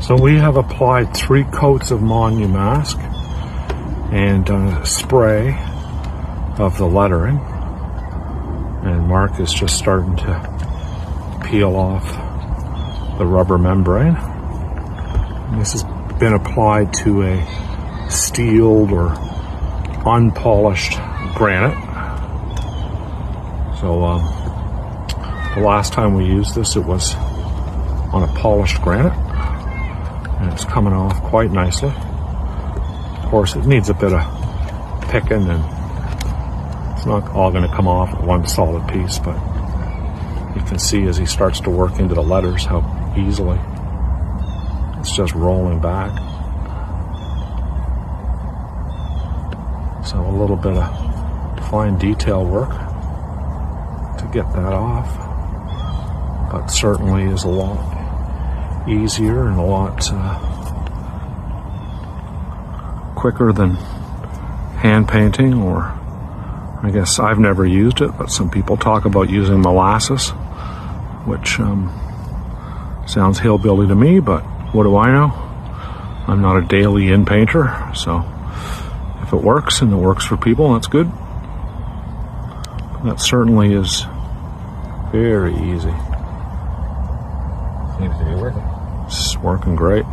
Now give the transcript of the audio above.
So we have applied 3 coats of Monumask and done a spray of the lettering. And Mark is just starting to peel off the rubber membrane. And this has been applied to a steeled or unpolished granite. So the last time we used this, it was on a polished granite, and it's coming off quite nicely. Of course, it needs a bit of picking, and it's not all going to come off at one solid piece, but you can see as he starts to work into the letters how easily it's just rolling back. So a little bit of fine detail work to get that off, but certainly is a lot easier and a lot quicker than hand painting, or I guess I've never used it, but some people talk about using molasses, which sounds hillbilly to me, but what do I know? I'm not a daily in painter, so if it works and it works for people, that's good. That certainly is very easy. Seems to be working. It's working great.